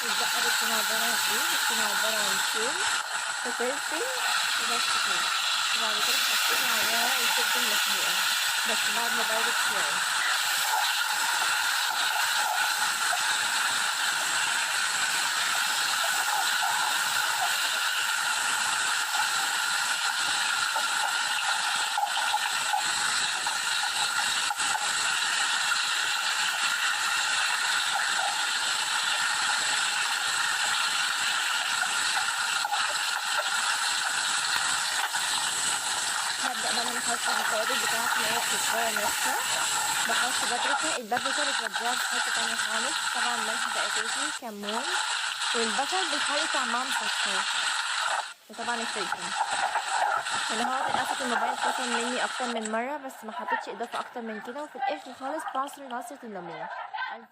والدقة بتكون عبارة عن ايه؟ بتكون عبارة عن توم وفلفل وبس كده. وبعد كده حطيت عليها الكبدة المسلوقة بس بعد ما بردت شوية. هبدأ بقى انا احط التوابل بتاعتي اللي هي الكزبرة ناشفة، بحط بابريكا، البابريكا بتوديها في حتة تانية خالص، طبعا ملح بقى فلفل كمون، والبصل بيخلي طعمها مسكر، وطبعا الفلفل. اللي هو للأسف الموبايل فصل مني أكتر من مرة، بس ما حطيتش إضافة أكتر من كده، وفي الآخر خالص بعصر عصرة الليمون. ألف